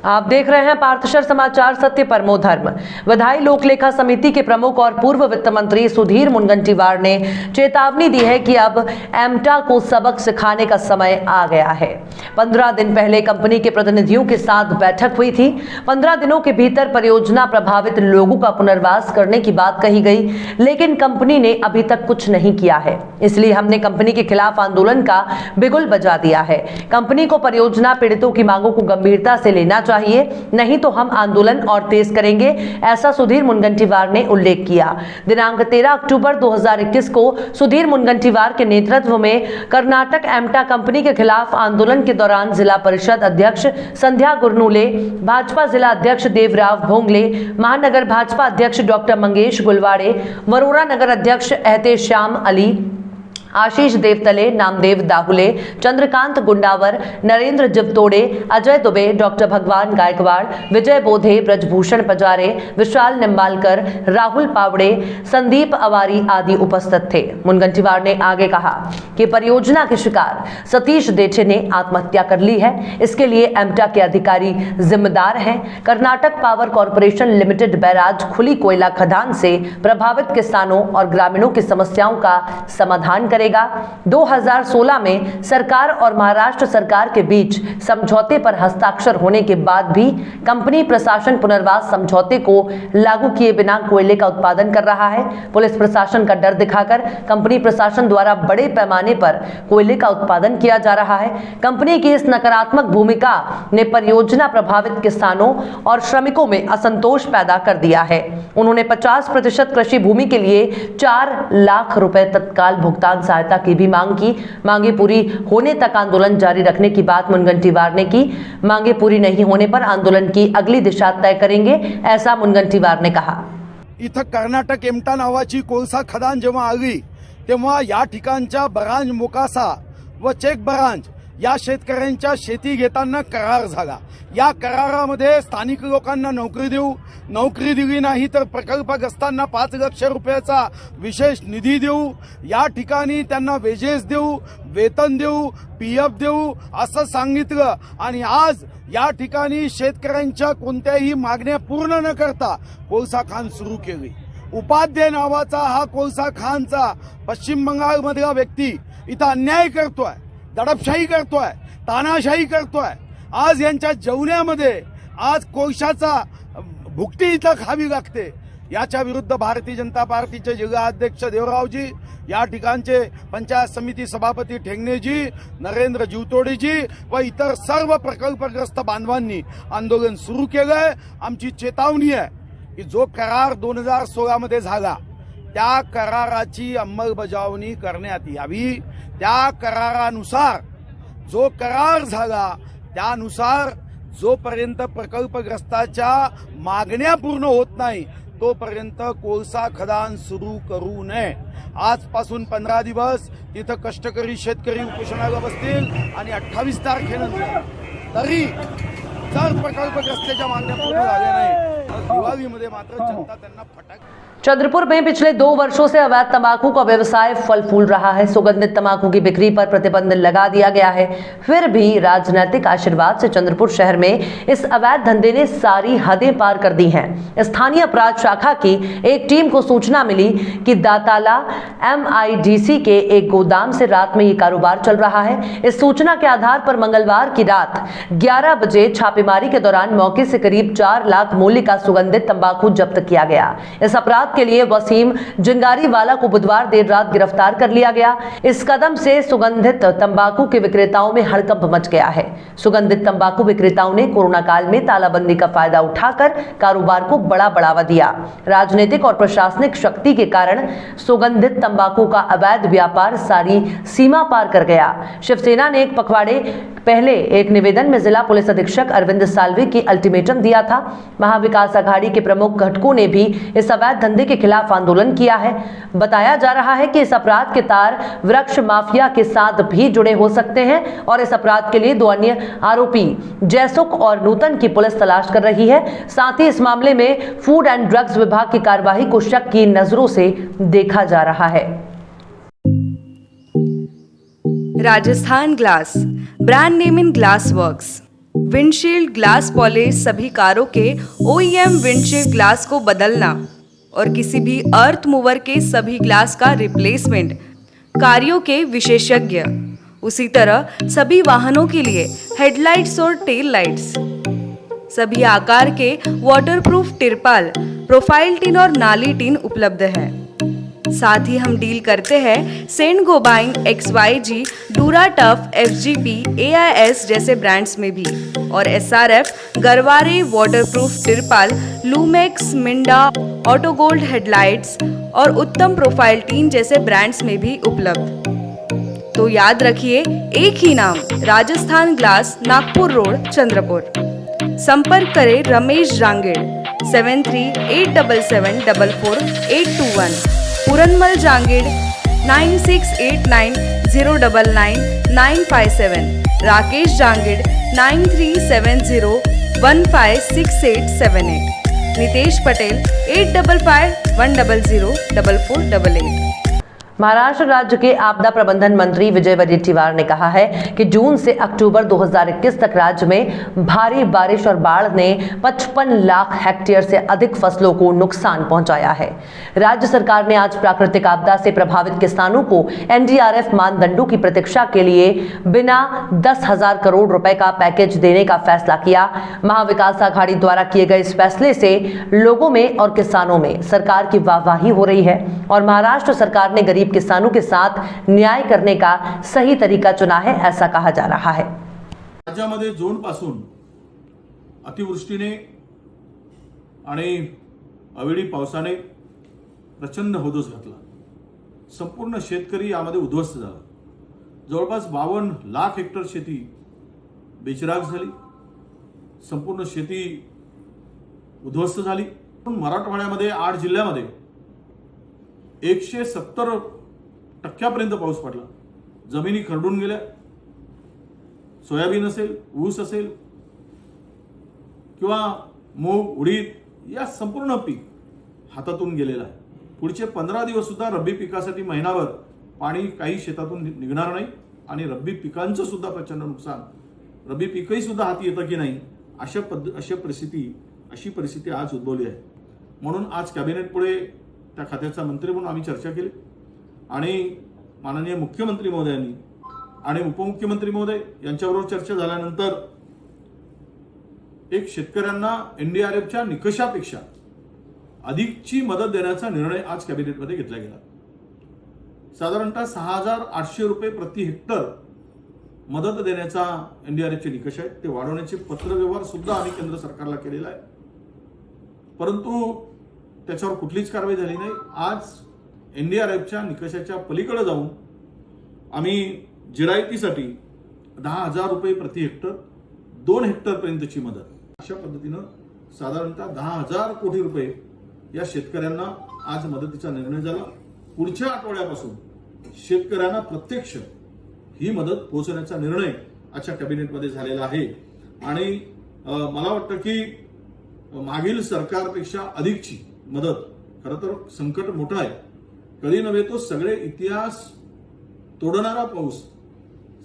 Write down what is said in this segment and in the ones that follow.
आप देख रहे हैं पार्थशर समाचार सत्य परमो धर्म। विधायी लोक लेखा समिति के प्रमुख और पूर्व वित्त मंत्री सुधीर मुनगंटीवार ने चेतावनी दी है कि अब एमटा को सबक सिखाने का समय आ गया है। 15 दिन पहले कंपनी के प्रतिनिधियों के साथ बैठक हुई थी। 15 दिनों के भीतर परियोजना प्रभावित लोगों का पुनर्वास करने की बात कही गई, लेकिन कंपनी ने अभी तक कुछ नहीं किया है। इसलिए हमने कंपनी के खिलाफ आंदोलन का बिगुल बजा दिया है। कंपनी को परियोजना पीड़ितों की मांगों को गंभीरता से लेना चाहिए, नहीं तो हम आंदोलन और तेज करेंगे, ऐसा सुधीर मुनगंटीवार ने उल्लेख किया। दिनांक 13 अक्टूबर 2021 को सुधीर मुनगंटीवार के नेतृत्व में कर्नाटक एमटा कंपनी के खिलाफ आंदोलन के दौरान जिला परिषद अध्यक्ष संध्या गुरनूले, भाजपा जिला अध्यक्ष देवराव भोंगले, महानगर भाजपा अध्यक्ष डॉक्टर मंगेश गुलवाड़े, वरोरा नगर अध्यक्ष एहतेशाम अली, आशीष देवतले, नामदेव दाहुले, चंद्रकांत गुंडावर, नरेंद्र जिवतोड़े, अजय दुबे, डॉक्टर भगवान गायकवाड़, विजय बोधे, ब्रजभूषण पजारे, विशाल निम्बालकर, राहुल पावड़े, संदीप अवारी आदि उपस्थित थे। मुनगंटीवार ने आगे कहा कि परियोजना के शिकार सतीश देठे ने आत्महत्या कर ली है। इसके लिए एमटा के अधिकारी जिम्मेदार हैं। Karnataka power corporation limited barrage खुली कोयला खदान से प्रभावित किसानों और ग्रामीणों की समस्याओं का समाधान करेगा। 2016 में सरकार और महाराष्ट्र सरकार के बीच समझौते पर हस्ताक्षर होने के बाद भी कंपनी प्रशासन पुनर्वास समझौते को लागू किए बिना कोयले का उत्पादन कर रहा है। पुलिस प्रशासन का डर दिखाकर कंपनी प्रशासन द्वारा बड़े पैमाने पर कोयले का उत्पादन किया जा रहा है। कंपनी की इस नकारात्मक भूमिका ने परियोजना प्रभावित किसानों और श्रमिकों में असंतोष पैदा कर दिया है। उन्होंने 50% कृषि भूमि के लिए 4 लाख रुपए तत्काल भुगतान सहायता की भी मांग की। मांगे पूरी होने तक आंदोलन जारी रखने की बात मुनगंटीवार ने की। मांगे पूरी नहीं होने पर आंदोलन की अगली दिशा तय करेंगे, ऐसा मुनगंटीवार ने कहा। इथं कर्नाटक एमटा नावाची कोळसा खदान जेव्हा आली तेव्हा या ठिकाणच्या बरांज मोकासा व चेक बरांज या शेतकऱ्यांच्या शेती घेताना करार झाला। या करारामध्ये स्थानिक लोकांना नोकरी दिली नाही तर प्रकल्पग्रस्तांना 5 लाख रुपयाचा विशेष निधी देऊ, या ठिकाणी त्यांना वेजेस देऊ, वेतन देऊ, पीएफ देऊ असं सांगितलं आणि आज या ठिकाणी शेतकऱ्यांच्या कोणत्याही मागण्या पूर्ण न करता कोळसा खाण सुरू केली। उपाध्याय नावाचा हा कोळसा खानचा पश्चिम बंगालमधला व्यक्ती इथं अन्याय करतोय, दडपशाही करतोय, तानाशाही करतोय। आज यांच्या जेवण्यामध्ये आज कोळशाचा भुकटी इथं खावी लागते। याच्या विरुद्ध भारतीय जनता पार्टीचे जिल्हा अध्यक्ष देवरावजी, या ठिकाणचे पंचायत समिती सभापती ठेंगणेजी, नरेंद्र जिवतोडेजी व इतर सर्व प्रकल्पग्रस्त बांधवांनी आंदोलन सुरू केलंय। आमची चेतावणी आहे की जो करार 2016 मध्ये झाला त्या कराराची अंमलबजावणी करण्यात यावी। त्या करारानुसार जो करार झाला त्यानुसार जोपर्यंत प्रकल्पग्रस्ताच्या मागण्या पूर्ण होत नाही तोपर्यंत कोळसा खदान सुरू करू नये। आजपासून 15 दिवस तिथं कष्टकरी शेतकरी उपोषणाला बसतील आणि 28 तारखेनंतर तरी जर प्रकल्पग्रस्ताच्या मागण्या पूर्ण झाल्या नाही तर दिवाळीमध्ये मात्र जनता त्यांना फटाके। चंद्रपुर में पिछले 2 वर्षों से अवैध तंबाकू का व्यवसाय फल फूल रहा है। सुगंधित तंबाकू की बिक्री पर प्रतिबंध लगा दिया गया है। फिर भी राजनीतिक आशीर्वाद से चंद्रपुर शहर में इस अवैध धंधे ने सारी हदें पार कर दी हैं। स्थानीय अपराध शाखा की एक टीम को सूचना मिली कि दाताला MIDC के एक गोदाम से रात में ये कारोबार चल रहा है। इस सूचना के आधार पर मंगलवार की रात 11 बजे छापेमारी के दौरान मौके से करीब 4 लाख मूल्य का सुगंधित तंबाकू जब्त किया गया। इस अपराध के लिए वसीम जिंगारीवाला को बुधवार देर रात गिरफ्तार कर लिया गया। इस कदम से सुगंधित तंबाकू के विक्रेताओं में हड़कंप मच गया है। सुगंधित तंबाकू विक्रेताओं ने कोरोना काल में तालाबंदी का फायदा उठाकर कारोबार को बड़ा बढ़ावा दिया। राजनीतिक और प्रशासनिक शक्ति के कारण सुगंधित तंबाकू का अवैध व्यापार सारी सीमा पार कर गया। शिवसेना ने एक पखवाड़े पहले एक निवेदन में जिला पुलिस अधीक्षक अरविंद साल्वे की अल्टीमेटम दिया था। महाविकास अघाड़ी के प्रमुख घटकों ने भी इस अवैध धंधे के खिलाफ आंदोलन किया है। बताया जा रहा है कि इस अपराध के तार वृक्ष माफिया के साथ भी जुड़े हो सकते हैं और इस अपराध के लिए 2 अन्य आरोपी जयसुख और नूतन की पुलिस तलाश कर रही है। साथ ही इस मामले में फूड एंड ड्रग्स विभाग की कार्यवाही को शक की नजरों से देखा जा रहा है। Rajasthan glass, brand name in glass works. Windshield glass polish सभी कारों के OEM विंडशील्ड ग्लास को बदलना और किसी भी अर्थ मूवर के सभी ग्लास का रिप्लेसमेंट कार्यों के विशेषज्ञ। उसी तरह सभी वाहनों के लिए हेडलाइट्स और टेल लाइट्स, सभी आकार के वाटरप्रूफ तिरपाल, प्रोफाइल टिन और नाली टिन उपलब्ध है। साथ ही हम डील करते हैं Saint Gobain, XYG, Dura Tuff, FGP, AIS जैसे ब्रांड्स में भी और SRF, गरवारे वाटरप्रूफ तिरपाल, Lumax, Minda, auto gold headlights और उत्तम प्रोफाइल टीन जैसे ब्रांड्स में भी उपलब्ध। तो याद रखिए, एक ही नाम, राजस्थान ग्लास, नागपुर रोड, चंद्रपुर। संपर्क करें रमेश जांगेड़ 7387744821, पूरनमल जांगेड़ 9689099957, राकेश जांगेड़ 9370156878, नितेश पटेल 8551004488। महाराष्ट्र राज्य के आपदा प्रबंधन मंत्री विजय वडेट्टीवार ने कहा है कि जून से अक्टूबर 2021 तक राज्य में भारी बारिश और बाढ़ ने 55 लाख हेक्टेयर से अधिक फसलों को नुकसान पहुंचाया है। राज्य सरकार ने आज प्राकृतिक आपदा से प्रभावित किसानों को NDRF मानदंडों की प्रतीक्षा के लिए बिना 10,000 करोड़ रुपए का पैकेज देने का फैसला किया। महाविकास आघाड़ी द्वारा किए गए इस फैसले से लोगों में और किसानों में सरकार की वाहवाही हो रही है और महाराष्ट्र सरकार ने गरीब किसानों के साथ न्याय करने का सही तरीका चुना है, ऐसा कहा जा रहा है। राज्यामध्ये जून पासून अतिवृष्टीने आणि अवेळी पावसाने प्रचंड होदोस घातला। संपूर्ण शेतकरी यामध्ये उद्ध्वस्त झाला। जवळपास 52 लाख हेक्टर शेती बेचिराख झाली। संपूर्ण शेती उद्ध्वस्त झाली। पण मराठवाड्यामध्ये 8 जिल्ह्यामध्ये 170% पाऊस पडला। जमिनी खरडून गेल्या। सोयाबीन असेल, ऊस असेल किंवा मूग, उडीद या संपूर्ण पीक हातातून गेलेलं आहे। पुढचे 15 दिवस सुद्धा रब्बी पिकासाठी महिनाभर पाणी काही शेतातून निघणार नाही आणि रब्बी पिकांचं सुद्धा प्रचंड नुकसान, रब्बी पीकही सुद्धा हाती येतं की नाही अशी परिस्थिती आज उद्भवली आहे। म्हणून आज कॅबिनेट पुढे त्या खात्याचा मंत्री म्हणून आम्ही चर्चा केली आणि माननीय मुख्यमंत्री महोदयांनी आणि उपमुख्यमंत्री महोदय यांच्याबरोबर चर्चा झाल्यानंतर एक शेतकऱ्यांना NDRFच्या निकषापेक्षा अधिकची मदत देण्याचा निर्णय आज कॅबिनेटमध्ये घेतला गेला। साधारणतः 6,800 रुपये प्रति हेक्टर मदत देण्याचा NDRFचे निकष आहे, ते वाढवण्याचे पत्रव्यवहार सुद्धा आम्ही केंद्र सरकारला केलेला आहे, परंतु त्याच्यावर कुठलीच कारवाई झाली नाही। आज NDRFच्या निकषाच्या पलीकडे जाऊन आम्ही जिरायतीसाठी 10,000 रुपये प्रति हेक्टर 2 हेक्टर पर्यंतची मदत अशा पद्धतीनं साधारणतः 10,000 कोटी रुपये या शेतकऱ्यांना आज मदतीचा निर्णय झाला। पुढच्या आठवड्यापासून शेतकऱ्यांना प्रत्यक्ष ही मदत पोहोचवण्याचा निर्णय आजच्या कॅबिनेटमध्ये झालेला आहे आणि मला वाटतं की मागील सरकारपेक्षा अधिकची मदत, खरं तर संकट मोठं आहे, कधी नव्हे तो सगळे इतिहास तोडणारा पाऊस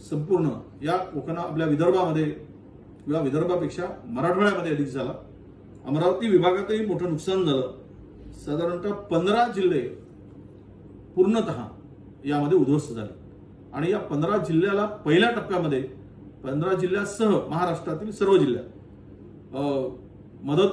संपूर्ण या कोकणा आपल्या विदर्भामध्ये किंवा विदर्भापेक्षा मराठवाड्यामध्ये अधिक झाला। अमरावती विभागातही मोठं नुकसान झालं। साधारणतः 15 जिल्हे पूर्णतः यामध्ये उद्ध्वस्त झाले आणि या 15 जिल्ह्याला पहिल्या टप्प्यामध्ये 15 जिल्ह्यासह महाराष्ट्रातील सर्व जिल्ह्यात मदत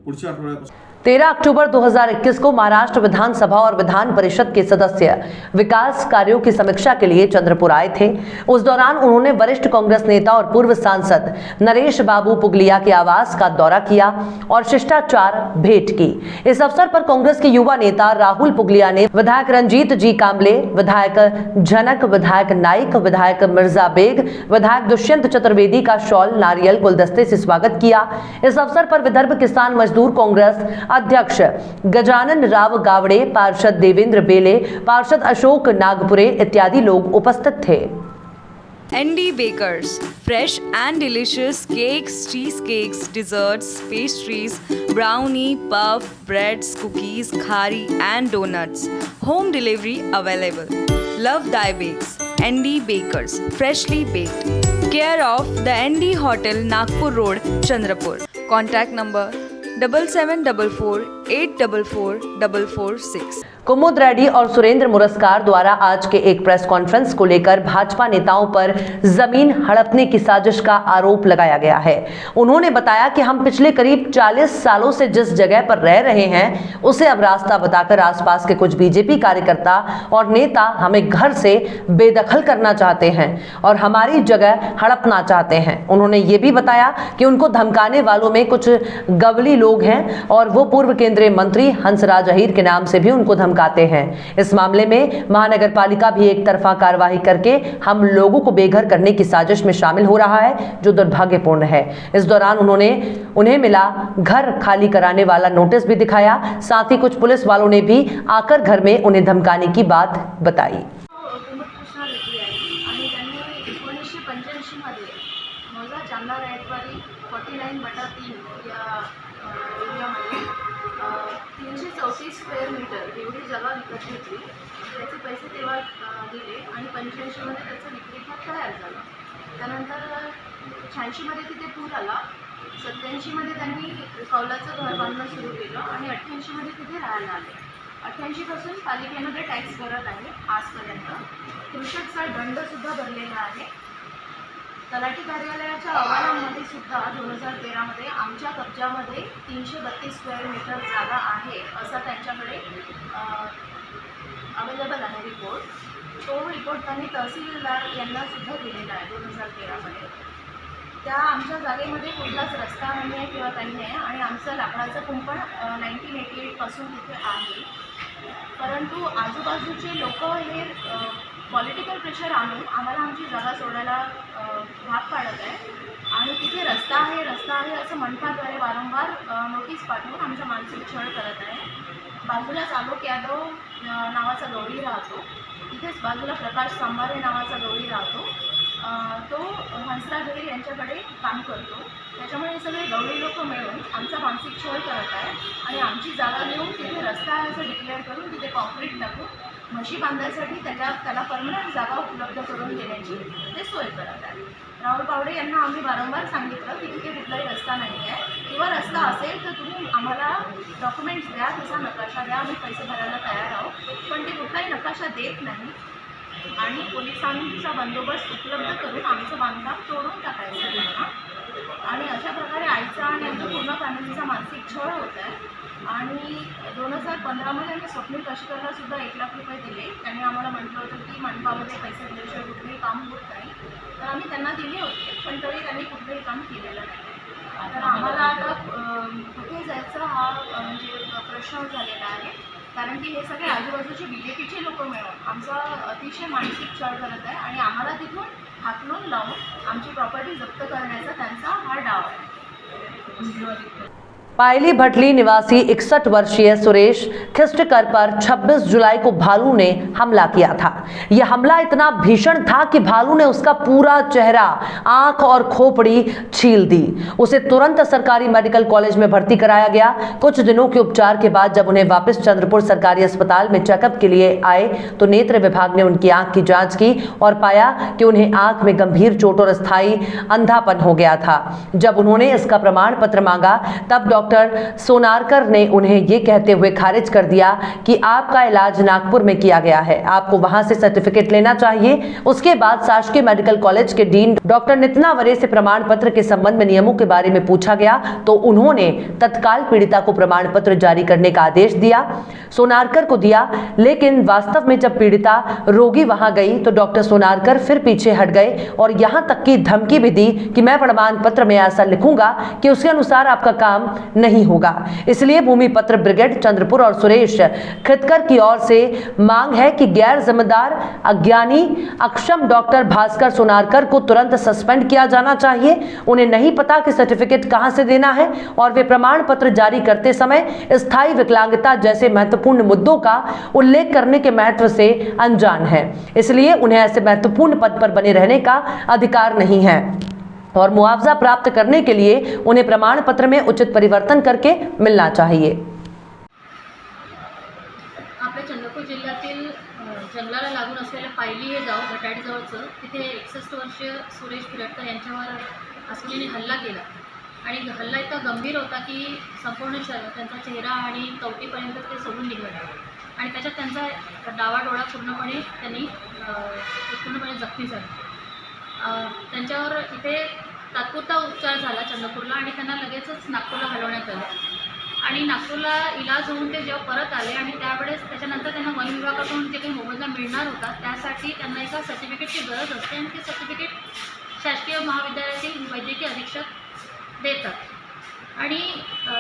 पुढच्या आठवड्यापासून 13 अक्टूबर 2021 को महाराष्ट्र विधानसभा और विधान परिषद के सदस्य विकास कार्यों की समीक्षा के लिए चंद्रपुर आए थे। उस दौरान उन्होंने वरिष्ठ कांग्रेस नेता और पूर्व सांसद नरेश बाबू पुगलिया के आवास का दौरा किया और शिष्टाचार भेंट की। इस अवसर पर कांग्रेस के युवा नेता राहुल पुगलिया ने विधायक रंजीत जी कांबले, विधायक जनक, विधायक नाइक, विधायक मिर्जा बेग, विधायक दुष्यंत चतुर्वेदी का शॉल, नारियल, गुलदस्ते से स्वागत किया। इस अवसर पर विदर्भ किसान मजदूर कांग्रेस अध्यक्ष गजानन राव गावड़े, पार्षद देवेंद्र बेले, पार्षद अशोक नागपुरे इत्यादि लोग उपस्थित थे। ND Bakers, fresh and delicious cakes, cheesecakes, desserts, pastries, brownie, puff, breads, cookies, khari and donuts. Home delivery available. Love Thy Bakes. ND Bakers, freshly baked. Care of the ND hotel, Nagpur road, Chandrapur. Contact number 7744844446. कुमुद रेड्डी और सुरेंद्र मुरस्कार द्वारा आज के एक press conference को लेकर भाजपा नेताओं पर जमीन हड़पने की साजिश का आरोप लगाया गया है। उन्होंने बताया कि हम पिछले करीब 40 सालों से जिस जगह पर रह रहे हैं उसे अब रास्ता बताकर आसपास के कुछ बीजेपी कार्यकर्ता और नेता हमें घर से बेदखल करना चाहते हैं और हमारी जगह हड़पना चाहते हैं। उन्होंने ये भी बताया कि उनको धमकाने वालों में कुछ गवली लोग हैं और वो पूर्व केंद्रीय मंत्री हंसराज अहीर के नाम से भी उनको धमकाते हैं। इस मामले में महानगर पालिका भी एक तरफा कार्रवाई करके हम लोगों को बेघर करने की साजिश में शामिल हो रहा है, जो दुर्भाग्यपूर्ण है। इस दौरान उन्हें मिला घर खाली कराने वाला नोटिस भी दिखाया। साथ ही कुछ पुलिस वालों ने भी आकर घर में उन्हें धमकाने की बात बताई। कृष्णा रेड्डी आहे आणि त्यांनी 1985 मध्ये मौजा चांदा रायतवाडी 49/3 या एरियामध्ये 334 स्क्वेअर मीटर एवढी जागा विकत घेतली. त्याचे पैसे तेव्हा दिले आणि 85 मध्ये त्याचा विक्री खात तयार झाला. त्यानंतर 86 मध्ये तिथे पूर आला. 87 मध्ये त्यांनी कौलाचं घर बांधणं सुरू केलं आणि 88 मध्ये तिथे राहायला आले. 88 पासून पालिकेमध्ये टॅक्स भरत आहे आजपर्यंत. कृषकचा दंडसुद्धा भरलेला आहे. तलाठी कार्यालयाच्या अहवालामध्ये सुद्धा 2013 मध्ये आमच्या कब्जामध्ये 332 स्क्वेअर मीटर जागा आहे असा त्यांच्याकडे अवेलेबल आहे रिपोर्ट. तो रिपोर्ट त्यांनी तहसीलदार यांना सुद्धा दिलेला आहे 2013 मध्ये. त्या आमच्या जागेमध्ये कुठलाच रस्ता नाही आहे किंवा काही नाही आणि आमचं लाकडाचं कुंपण 1988 पासून तिथे आहे. परंतु आजूबाजूचे लोक हे पॉलिटिकल प्रेशर आणून आम्हाला आमची जागा सोडायला भाग पाडत आहे आणि तिथे रस्ता आहे असं मनपाद्वारे वारंवार नोटीस पाठवून आमचा मानसिक छळ करत आहे. बाजूलाच आलोक यादव नावाचा गवळी राहतो. तिथेच बाजूला प्रकाश सांबारे नावाचा गवळी राहतो. तो हंसराज अहीर यांच्याकडे काम करतो. त्याच्यामुळे हे सगळे गवळी लोक मिळून आमचा मानसिक छळ करत आहे आणि आमची जागा घेऊन तिथे रस्ता आहे असं डिक्लेअर करून तिथे कॉन्क्रीट टाकून म्हशी बांधायसाठी त्याला परमनंट जागा उपलब्ध करून देण्याची ते सोय करत आहे. राहुल पावडे यांना आम्ही वारंवार सांगितलं की तिथे कुठलाही रस्ता नाही आहे किंवा रस्ता असेल तर तुम्ही आम्हाला डॉक्युमेंट्स द्या, तसा नकाशा द्या, आम्ही पैसे भरायला तयार आहोत. पण ते कुठलाही नकाशा देत नाही आणि पोलिसांचा बंदोबस्त उपलब्ध करून आमचं बांधकाम तोडून टाकायचं त्यांना. आणि अशा प्रकारे आईचा आणि आमच्या पूर्ण फॅमिलीचा मानसिक छळ होत आहे. आणि 2015 मध्ये आम्ही स्वप्नील काशीकरला सुद्धा 1 लाख रुपये दिले. त्यांनी आम्हाला म्हटलं होतं की मनपामध्ये पैसे दिल्याशिवाय कुठलेही काम होत नाही. तर आम्ही त्यांना दिले होते, पण तरी त्यांनी कुठलंही काम केलेलं नाही. तर आम्हाला आता कुठे जायचं हा म्हणजे प्रश्न झालेला आहे. कारण की हे सगळे आजूबाजूचे BJPचे लोक मिळून आमचा अतिशय मानसिक छळ करत आहे आणि आम्हाला तिथून हाकलून लावून आमची प्रॉपर्टी जप्त करण्याचा त्यांचा हा डाव आहे. पायली भटली निवासी 61 वर्षीय सुरेश खिस्टकर पर 26 जुलाई को भालू ने हमला किया था। यह हमला इतना भीषण था कि भालू ने उसका पूरा चेहरा, आंख और खोपड़ी छील दी। उसे तुरंत सरकारी मेडिकल कॉलेज में भर्ती कराया गया। कुछ दिनों के उपचार के बाद जब उन्हें वापस चंद्रपुर सरकारी अस्पताल में चेकअप के लिए आए तो नेत्र विभाग ने उनकी आंख की जांच की और पाया कि उन्हें आंख में गंभीर चोट और स्थायी अंधापन हो गया था। जब उन्होंने इसका प्रमाण पत्र मांगा तब डॉक्टर सोनारकर ने उन्हें ये कहते हुए खारिज कर दिया कि आपका इलाज नागपुर में किया गया है, आपको वहां से सर्टिफिकेट लेना चाहिए। उसके बाद शासकीय मेडिकल कॉलेज के डीन डॉक्टर नितनावरे से प्रमाण पत्र के संबंध में नियमों के बारे में पूछा गया तो उन्होंने तत्काल पीड़िता को प्रमाण पत्र जारी करने का आदेश दिया, सोनारकर को दिया। लेकिन वास्तव में जब पीड़िता रोगी वहां गई तो डॉक्टर सोनारकर फिर पीछे हट गए और यहां तक की धमकी भी दी कि मैं प्रमाण पत्र में ऐसा लिखूंगा कि उसके अनुसार आपका काम नहीं होगा। इसलिए भूमि पत्र ब्रिगेड चंद्रपुर और सुरेश खितकर की ओर से मांग है कि गैर जिम्मेदार, अज्ञानी, अक्षम डॉक्टर भास्कर सोनारकर को तुरंत सस्पेंड किया जाना चाहिए। उन्हें नहीं पता कि सर्टिफिकेट कहां से देना है और वे प्रमाण पत्र जारी करते समय स्थायी विकलांगता जैसे महत्वपूर्ण मुद्दों का उल्लेख करने के महत्व से अनजान है। इसलिए उन्हें ऐसे महत्वपूर्ण पद पर बने रहने का अधिकार नहीं है और मुआवजा प्राप्त करने के लिए उन्हें प्रमाण पत्र में उचित परिवर्तन करके मिलना चाहिए। आपल्या चंद्रपूर जिल्ह्यातील जंगलाला लागून असलेल्या पायली हे गाव घटाडीजवळचं तिथे 61 वर्षीय सुरेश पिरटकर यांच्यावर अस्वलीने हल्ला केला आणि हल्ला इतका गंभीर होता की संपूर्ण त्यांचा चेहरा आणि कवटीपर्यंत ते सोडून निघाले आणि त्याच्यात त्यांचा डावा डोळा पूर्णपणे जखमी झाला. त्यांच्यावर इथे तात्पुरता उपचार झाला चंद्रपूरला आणि त्यांना लगेचच नागपूरला हलवण्यात आलं आणि नागपूरला इलाज होऊन ते जेव्हा परत आले आणि त्यावेळेस त्याच्यानंतर त्यांना वन विभागाकडून जे काही मोबदला मिळणार होता त्यासाठी त्यांना एका सर्टिफिकेटची गरज असते आणि ते सर्टिफिकेट शासकीय महाविद्यालयातील वैद्यकीय अधीक्षक देतात आणि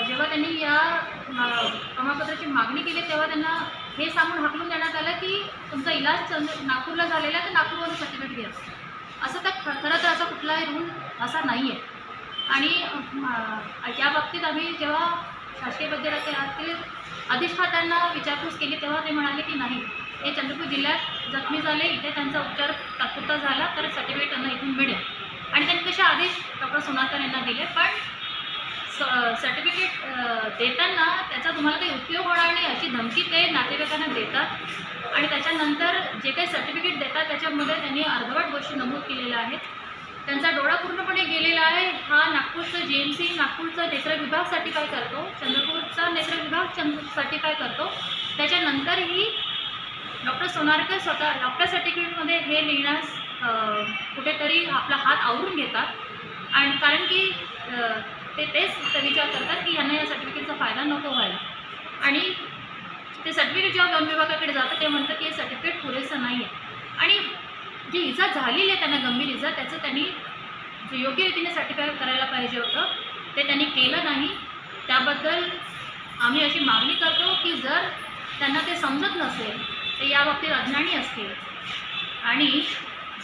जेव्हा त्यांनी या प्रमाणपत्राची मागणी केली तेव्हा त्यांना हे सांगून हाकलून देण्यात आलं की तुमचा इलाज नागपूरला झालेला आहे तर नागपूरवरून सर्टिफिकेट घ्या. असं तर खरं तर असा कुठलाही रूल असा नाही आहे आणि या बाबतीत आम्ही जेव्हा शासकीय वैद्यकीय अधिष्ठात्यांना विचारपूस केली तेव्हा ते म्हणाले की नाही, हे चंद्रपूर जिल्ह्यात जखमी झाले, इथे त्यांचा उपचार तात्पुरता झाला तर सर्टिफिकेट त्यांना इथून मिळेल आणि त्यांनी तसे आदेश डॉक्टर सोनारकर यांना दिले. पण सर्टिफिकेट देताना त्याचा तुम्हाला काही उपयोग होणार नाही अशी धमकी ते नातेवाईकांना देतात आणि त्याच्यानंतर जे काही सर्टिफिकेट देतात त्याच्यामध्ये त्यांनी अर्धवट गोष्टी नमूद केलेल्या आहेत. त्यांचा डोळा पूर्णपणे गेलेला आहे. हा नागपूरचं GMC नागपूरचा नेत्र विभाग सर्टिफाय करतो, चंद्रपूरचा नेत्र विभाग सर्टिफाय करतो. त्याच्यानंतरही डॉक्टर सोनारकर स्वतः डॉक्टर सर्टिफिकेटमध्ये हे लिहिण्यास कुठेतरी आपला हात आवरून घेतात आणि कारण की तेच विचार करतात की यांना या सर्टिफिकेटचा फायदा नको व्हायला आणि ते सर्टिफिकेट जेव्हा वन विभागाकडे जातं ते म्हणतं की हे सर्टिफिकेट पुरेसं नाही आहे आणि जी इजा झालेली आहे त्यांना गंभीर इजा त्याचं त्यांनी जे योग्य रीतीने सर्टिफाय करायला पाहिजे होतं ते त्यांनी केलं नाही. त्याबद्दल आम्ही अशी मागणी करतो की जर त्यांना ते समजत नसेल तर या बाबतीत अज्ञानी असतील आणि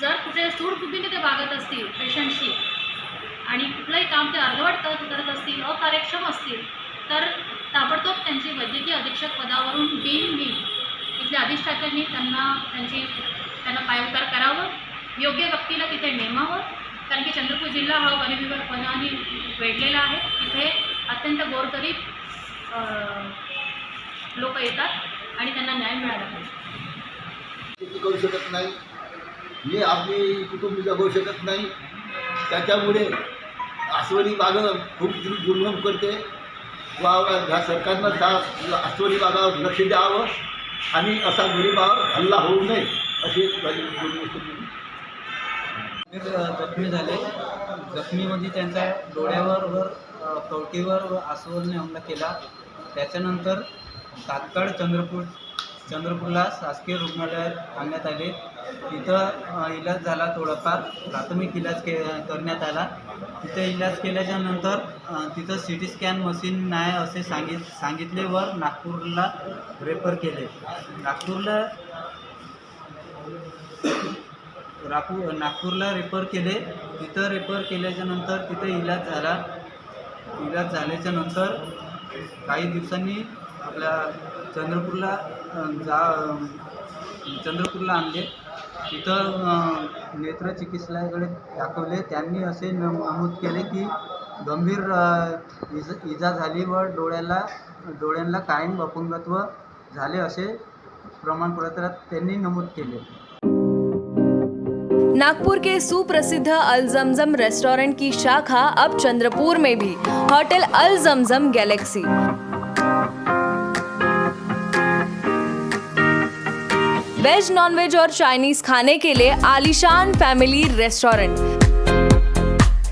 जर कुठे सूडबुद्धीने ते वागत असतील पेशंटशी आणि कुठलंही काम ते अर्धवट करत असतील, अकार्यक्षम असतील तर ताबडतोब त्यांची वैद्यकीय अधीक्षक पदावरून डीन इथल्या अधिष्ठात्यांनी त्यांना पायउतार करावं, योग्य व्यक्तीला तिथे नेमावं कारण की चंद्रपूर जिल्हा हा वनविभागाने वेढलेला आहे. तिथे अत्यंत गोरगरीब लोक येतात आणि त्यांना न्याय मिळाला पाहिजे. करू शकत नाही, मी आपली कुटुंब जगू शकत नाही. त्याच्यामुळे अस्वली बागा खूप दुर्गम करते. ह्या सरकारनं त्या अस्वली बागावर लक्ष द्यावं आणि असा गरिबावर हल्ला होऊ नये अशी जखमी झाले. जखमीमध्ये त्यांच्या डोळ्यावर व कवटीवर व अस्वलने हमला केला. त्याच्यानंतर तात्काळ चंद्रपूरला शासकीय रुग्णालयात आणण्यात आले. तिथं इलाज झाला, थोडाफार प्राथमिक इलाज करण्यात आला. तिथं इलाज केल्याच्यानंतर तिथं CT स्कॅन मशीन नाही असे सांगितले व नागपूरला रेफर केले. नागपूरला रेफर केले. तिथं रेफर केल्याच्यानंतर तिथं इलाज झाला. इलाज झाल्याच्यानंतर काही दिवसांनी आपल्या चंद्रपूरला आणले. तिथं नेत्र चिकित्सालयाकडे दाखवले. त्यांनी असे नमूद केले की गंभीर इजा झाली व डोळ्यांना कायम अपंगत्व झाले असे प्रमाणपत्रात त्यांनी नमूद केले. नागपुर के सुप्रसिद्ध अल जमजम रेस्टोरेंट की शाखा अब चंद्रपुर में भी, होटल अल जमजम गैलेक्सी। वेज, नॉनवेज और चाइनीज खाने के लिए आलीशान फैमिली रेस्टोरेंट,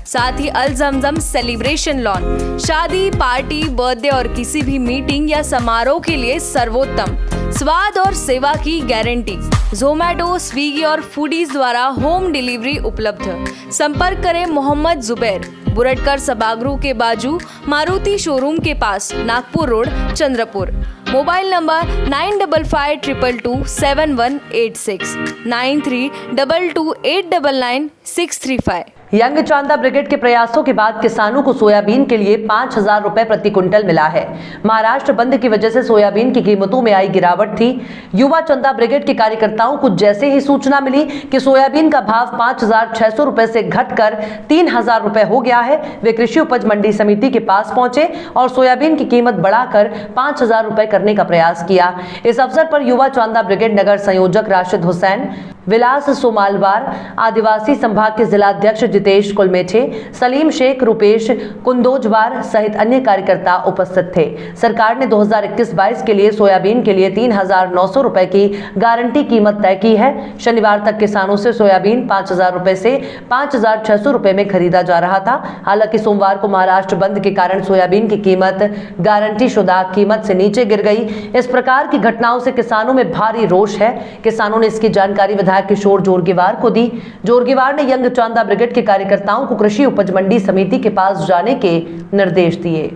साथ ही अल जमजम सेलिब्रेशन लॉन, शादी, पार्टी, बर्थडे और किसी भी मीटिंग या समारोह के लिए सर्वोत्तम स्वाद और सेवा की गारंटी। ज़ोमैटो, स्विगी और फूडीज द्वारा होम डिलीवरी उपलब्ध। संपर्क करें मोहम्मद जुबैर, बुरटकर सभागृह के बाजू, मारुति शोरूम के पास, Nagpur road, Chandrapur. Mobile number 9552227186 9322899635। Young Chanda Brigade के प्रयासों के बाद किसानों को सोयाबीन के लिए 5,000 रुपए प्रति क्विंटल मिला है। महाराष्ट्र बंद की वजह से सोयाबीन की कीमतों में आई गिरावट थी। युवा चंदा ब्रिगेड के कार्यकर्ताओं को जैसे ही सूचना मिली कि सोयाबीन का भाव 5,600 रुपए से घटकर 3,000 रुपए हो गया है, वे कृषि उपज मंडी समिति के पास पहुंचे और सोयाबीन की कीमत बढ़ाकर 5,000 रुपए करने का प्रयास किया। इस अवसर पर युवा चांदा ब्रिगेड नगर संयोजक राशिद हुसैन, विलास सोमालवार, आदिवासी संभाग के जिलाध्यक्ष जितेश कुलमेठे, सलीम शेख, रुपेश कुंदोजवार सहित अन्य कार्यकर्ता उपस्थित थे। सरकार ने 2021-22 के लिए सोयाबीन के लिए 3,900 रुपए की गारंटी कीमत तय की है। शनिवार तक किसानों से सोयाबीन 5,000 रुपए से 5,600 रुपए में खरीदा जा रहा था। हालांकि सोमवार को महाराष्ट्र बंद के कारण सोयाबीन की कीमत गारंटी शुदा कीमत से नीचे गिर गई। इस प्रकार की घटनाओं से किसानों में भारी रोष है। किसानों ने इसकी जानकारी विधायक किशोर जोरगेवार को दी। जोरगेवार ने यंग चांदा ब्रिगेड के कार्यकर्ताओं को कृषि उपज मंडी समिति के पास जाने के निर्देश दिए।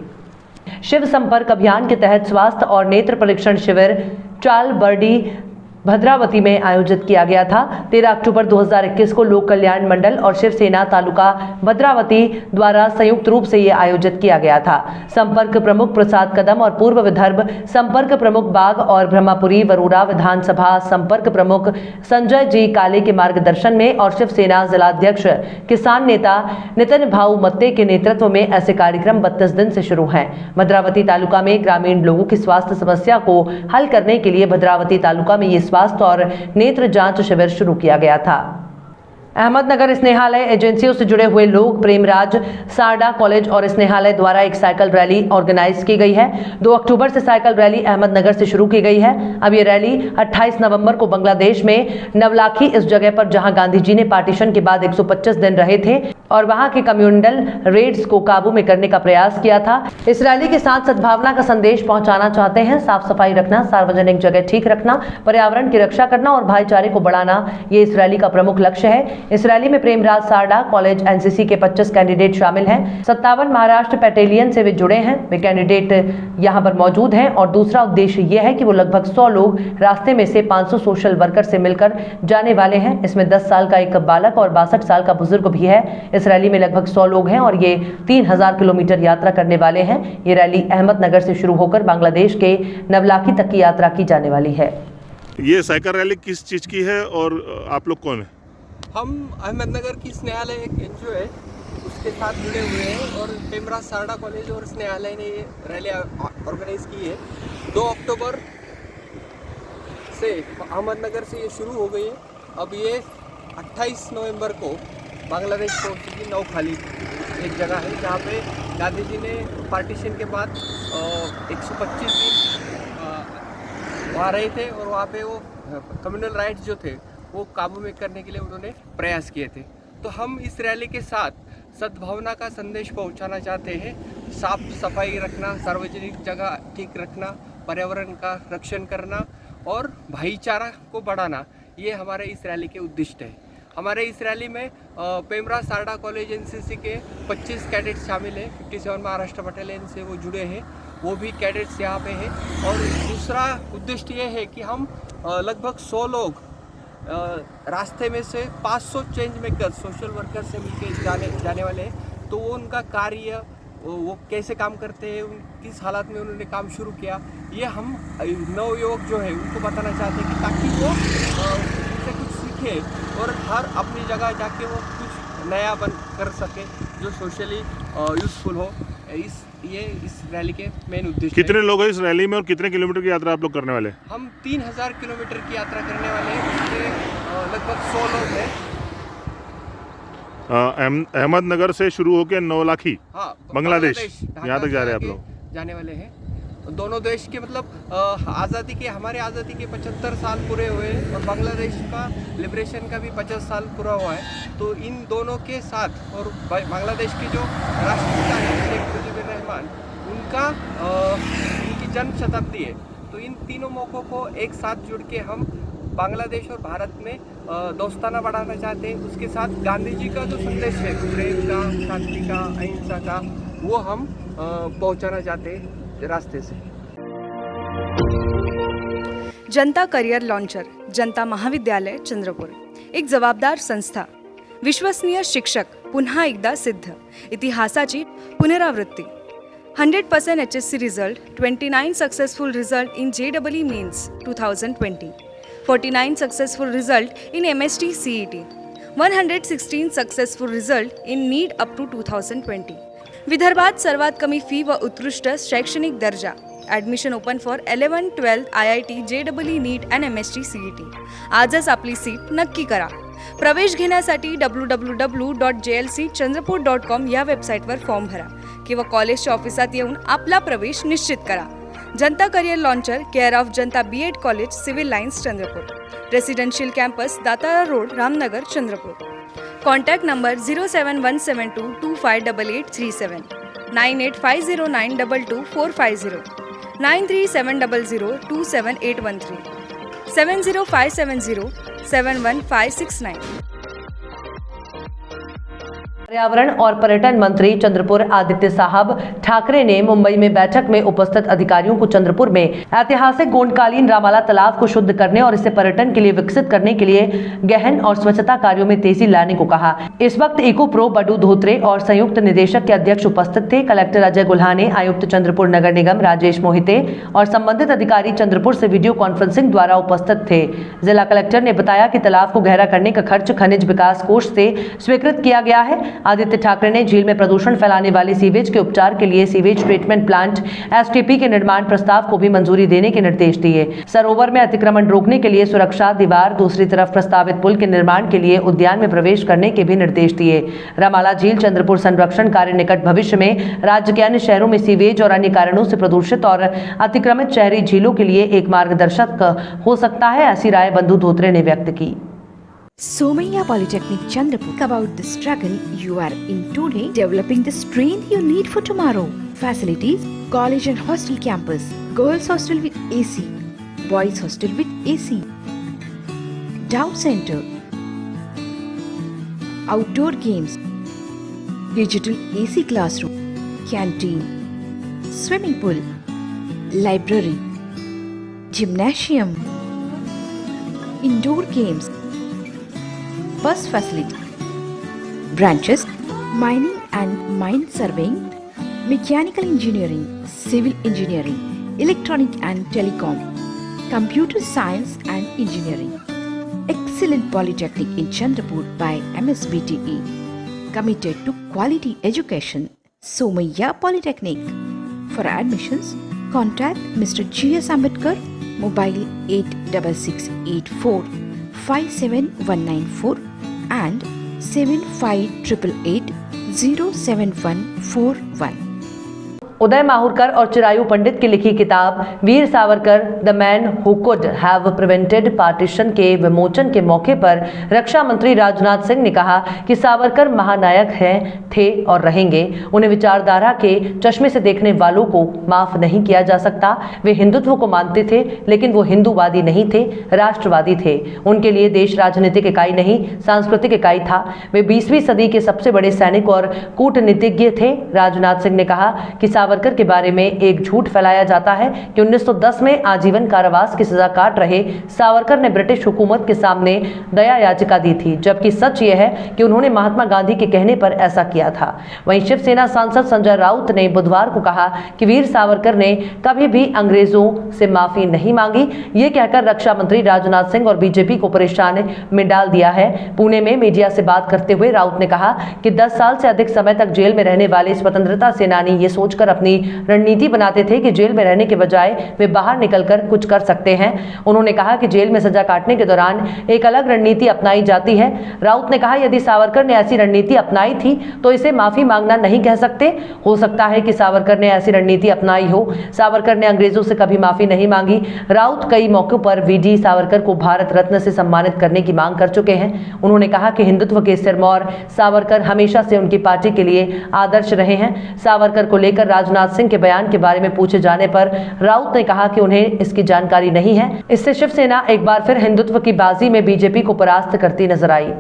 शिव संपर्क अभियान के तहत स्वास्थ्य और नेत्र परीक्षण शिविर चाल बर्डी भद्रावती में आयोजित किया गया था। 13 अक्टूबर 2021 को लोक कल्याण मंडल और शिवसेना तालुका भद्रावती द्वारा संयुक्त रूप से ये आयोजित किया गया था। संपर्क प्रमुख प्रसाद कदम और पूर्व विदर्भ संपर्क प्रमुख बाग और ब्रह्मपुरी वरोरा विधानसभा संपर्क प्रमुख संजय जी काले के मार्गदर्शन में और शिवसेना जिलाध्यक्ष किसान नेता नितिन भाऊ मत्ते के नेतृत्व में ऐसे कार्यक्रम 32 दिन से शुरू हैं। भद्रावती तालुका में ग्रामीण लोगों की स्वास्थ्य समस्या को हल करने के लिए भद्रावती तालुका में ये स्वास्थ्य और नेत्र जांच शिविर शुरू किया गया था। अहमदनगर स्नेहालय एजेंसियों से जुड़े हुए लोग प्रेमराज सारडा कॉलेज और स्नेहालय द्वारा एक साइकिल रैली ऑर्गेनाइज की गई है। 2 अक्टूबर से साइकिल रैली अहमदनगर से शुरू की गई है। अब ये रैली 28 नवंबर को बांग्लादेश में नवलाखी, इस जगह पर जहां गांधी जी ने पार्टीशन के बाद 125 दिन रहे थे और वहां के कम्युनल रेड्स को काबू में करने का प्रयास किया था। इस रैली के साथ सद्भावना का संदेश पहुंचाना चाहते हैं। साफ सफाई रखना, सार्वजनिक जगह ठीक रखना, पर्यावरण की रक्षा करना और भाईचारे को बढ़ाना, ये इस रैली का प्रमुख लक्ष्य है। इस रैली में प्रेमराज सारडा कॉलेज एनसीसी के 25 कैंडिडेट शामिल हैं। 57 महाराष्ट्र बैटालियन से वे जुड़े हैं। वे कैंडिडेट यहां पर मौजूद हैं और दूसरा उद्देश्य यह है कि वो लगभग 100 लोग रास्ते में से 500 सोशल वर्कर से मिलकर जाने वाले हैं। इसमें 10 साल का एक बालक और 62 साल का बुजुर्ग भी है। इस रैली में लगभग 100 लोग हैं और ये 3000 किलोमीटर यात्रा करने वाले हैं। ये रैली अहमदनगर से शुरू होकर बांग्लादेश के नवलाखी तक की यात्रा की जाने वाली है। ये साइकिल रैली किस चीज़ की है और आप लोग कौन है? हम अहमदनगर की स्नेहालय एक एनजीओ है, उसके साथ जुड़े हुए हैं और प्रेमराज सारडा कॉलेज और स्नेहालय ने ये रैली ऑर्गेनाइज की है। 2 अक्टूबर से अहमदनगर से ये शुरू हो गई है। अब ये 28 नवंबर को बांग्लादेश पहुंचेगी। नौखाली एक जगह है जहाँ पे गांधी जी ने पार्टीशन के बाद 125 दिन वहाँ रहे थे और वहाँ पे वो कम्युनल राइट्स जो थे वो काबू में करने के लिए उन्होंने प्रयास किए थे। तो हम इस रैली के साथ सद्भावना का संदेश पहुंचाना चाहते हैं। साफ सफाई रखना, सार्वजनिक जगह ठीक रखना, पर्यावरण का रक्षण करना और भाईचारा को बढ़ाना, ये हमारे इस रैली के उद्देश्य है। हमारे इस रैली में प्रेमराज सारडा कॉलेज एनसीसी के 25 कैडेट्स शामिल हैं। 57 महाराष्ट्र बटालियन से वो जुड़े हैं, वो भी कैडेट्स यहाँ पे हैं। और दूसरा उद्देश्य ये है कि हम लगभग 100 लोग रास्ते में से 500 चेंज मेकर सोशल वर्कर से मिलकर जाने वाले हैं। तो वो उनका कार्य, वो कैसे काम करते हैं, किस हालात में उन्होंने काम शुरू किया, ये हम नवयुवक जो है उनको बताना चाहते हैं कि ताकि वो उनसे कुछ सीखे और हर अपनी जगह जाके वो कुछ नया बन कर सके जो सोशली यूजफुल हो। इस रैली के मेन उद्देश्य। कितने लोग हैं इस रैली में और कितने किलोमीटर की यात्रा आप लोग करने वाले हैं? हम 3000 किलोमीटर की यात्रा करने वाले हैं। उसमें लगभग 100 लोग हैं। अहमदनगर से शुरू होकर नौलाखी, हाँ, बांग्लादेश यहाँ तक जा रहे हैं आप लोग? जाने वाले हैं। दोनों देश के मतलब आज़ादी के, हमारे आज़ादी के 75 साल पूरे हुए और बांग्लादेश का लिबरेशन का भी 50 साल पूरा हुआ है। तो इन दोनों के साथ और बांग्लादेश के जो राष्ट्रपिता हैं शेख मुजीबुर रहमान, उनकी जन्म शताब्दी है। तो इन तीनों मौक़ों को एक साथ जुड़ के हम बांग्लादेश और भारत में दोस्ताना बढ़ाना चाहते हैं। उसके साथ गांधी जी का जो संदेश है प्रेम का, शांति का, अहिंसा का, वो हम पहुंचाना चाहते हैं रास्ते से। जनता करियर लॉन्चर, जनता महाविद्यालय चंद्रपूर, एक जबाबदार संस्था, विश्वसनीय शिक्षक, पुन्हा एकदा सिद्ध, इतिहासाची पुनरावृत्ती, 100% HSC result, 29 successful result in JEE mains 2020, 49 successful result in MST CET, 116 successful result in NEET up to 2020. विदर्भात सर्वात कमी फी व उत्कृष्ट शैक्षणिक दर्जा, admission open for 11, 12 IIT, JEE, NEET and MSc CET. आजच आपली सीट नक्की करा. प्रवेश घेण्यासाठी www.jlcchandrapur.com या वेबसाईटवर फॉर्म भरा किंवा कॉलेजच्या ऑफिसात येऊन आपला प्रवेश निश्चित करा. जनता career launcher, care of Janata B.Ed college, Civil Lines, Chandrapur. Residential campus, Datara road, Ramnagar, Chandrapur. Contact number 07172258837, 9850922450, 9370027813, 70570715569. पर्यावरण और पर्यटन मंत्री चंद्रपुर आदित्य साहब ठाकरे ने मुंबई में बैठक में उपस्थित अधिकारियों को चंद्रपुर में ऐतिहासिक गोंडकालीन रामाला तालाब को शुद्ध करने और इसे पर्यटन के लिए विकसित करने के लिए गहन और स्वच्छता कार्यों में तेजी लाने को कहा. इस वक्त इको प्रो बडू धोत्रे और संयुक्त निदेशक के अध्यक्ष उपस्थित थे. कलेक्टर अजय गुल्हाने, आयुक्त चंद्रपुर नगर निगम राजेश मोहिते और संबंधित अधिकारी चंद्रपुर से वीडियो कॉन्फ्रेंसिंग द्वारा उपस्थित थे. जिला कलेक्टर ने बताया कि तालाब को गहरा करने का खर्च खनिज विकास कोष से स्वीकृत किया गया है. आदित्य ठाकरे ने झील में प्रदूषण फैलाने वाली सीवेज के उपचार के लिए सीवेज ट्रीटमेंट प्लांट STP के निर्माण प्रस्ताव को भी मंजूरी देने के निर्देश दिए. सरोवर में अतिक्रमण रोकने के लिए सुरक्षा दीवार, दूसरी तरफ प्रस्तावित पुल के निर्माण के लिए उद्यान में प्रवेश करने के भी निर्देश दिए. रामाला झील चंद्रपुर संरक्षण कार्य निकट भविष्य में राज्य के अन्य शहरों में सीवेज और अन्य कारणों से प्रदूषित और अतिक्रमित शहरी झीलों के लिए एक मार्गदर्शक हो सकता है, ऐसी राय बंधु धोत्रे ने व्यक्त की. Somaiya Polytechnic Chandrapur. About the struggle you are in today, developing the strength you need for tomorrow. Facilities: college and hostel campus, girls hostel with AC, boys hostel with AC, doubt center, outdoor games, digital AC classroom, canteen, swimming pool, library, gymnasium, indoor games, bus facility. Branches: mining and mine surveying, mechanical engineering, civil engineering, electronic and telecom, computer science and engineering. Excellent polytechnic in Chandrapur by MSBTE. Committed to quality education. Somaiya Polytechnic. For admissions, contact Mr. G.S. Ambedkar, mobile 86684 57194 and 7588807141. उदय माहुरकर और चिरायु पंडित की लिखी किताब Veer Savarkar the man who could have prevented partition के विमोचन के मौके पर रक्षा मंत्री राजनाथ सिंह ने कहा कि सावरकर महानायक हैं, थे और रहेंगे. उन्हें विचारधारा के चश्मे से देखने वालों को माफ नहीं किया जा सकता. वे हिंदुत्व को मानते थे, लेकिन वो हिंदूवादी नहीं थे, राष्ट्रवादी थे. उनके लिए देश राजनीतिक इकाई नहीं, सांस्कृतिक इकाई था. वे 20वीं सदी के सबसे बड़े सैनिक और कूटनीतिज्ञ थे. राजनाथ सिंह ने कहा कि सावरकर के बारे में एक झूठ फैलाया जाता है कि 1910 में आजीवन कारावास की सजा काट रहे सावरकर ने ब्रिटिश हुकूमत के सामने दया याचिका दी थी, जबकि सच यह है कि उन्होंने महात्मा गांधी के कहने पर ऐसा किया था. वहीं शिवसेना सांसद संजय राउत ने बुधवार को कहा कि वीर सावरकर ने कभी भी अंग्रेजों से माफी नहीं मांगी. ये कहकर रक्षा मंत्री राजनाथ सिंह और बीजेपी को परेशान में डाल दिया है. पुणे में मीडिया से बात करते हुए राउत ने कहा कि 10 साल से अधिक समय तक जेल में रहने वाले स्वतंत्रता सेनानी ये सोचकर अपनी रणनीति बनाते थे कि जेल में रहने के बजाय वे बाहर निकलकर कुछ कर सकते हैं. उन्होंने कहा कि जेल में सजा काटने के दौरान एक अलग रणनीति अपनाई जाती है. राउत ने कहा यदि सावरकर ने ऐसी रणनीति अपनाई थी तो इसे माफी मांगना नहीं कह सकते. हो सकता है कि सावरकर ने ऐसी रणनीति अपनाई हो. सावरकर ने अंग्रेजों से कभी माफी नहीं मांगी. राउत कई मौकों पर वीडी सावरकर को भारत रत्न से सम्मानित करने की मांग कर चुके हैं. उन्होंने कहा कि हिंदुत्व के सिरमौर सावरकर हमेशा से उनकी पार्टी के लिए आदर्श रहे हैं. सावरकर को लेकर राजनाथ सिंह के बयान के बारे में पूछे जाने पर राउत ने कहा कि उन्हें इसकी जानकारी नहीं है. इससे शिवसेना एक बार फिर हिंदुत्व की बाजी में बीजेपी को परास्त करती नजर आई.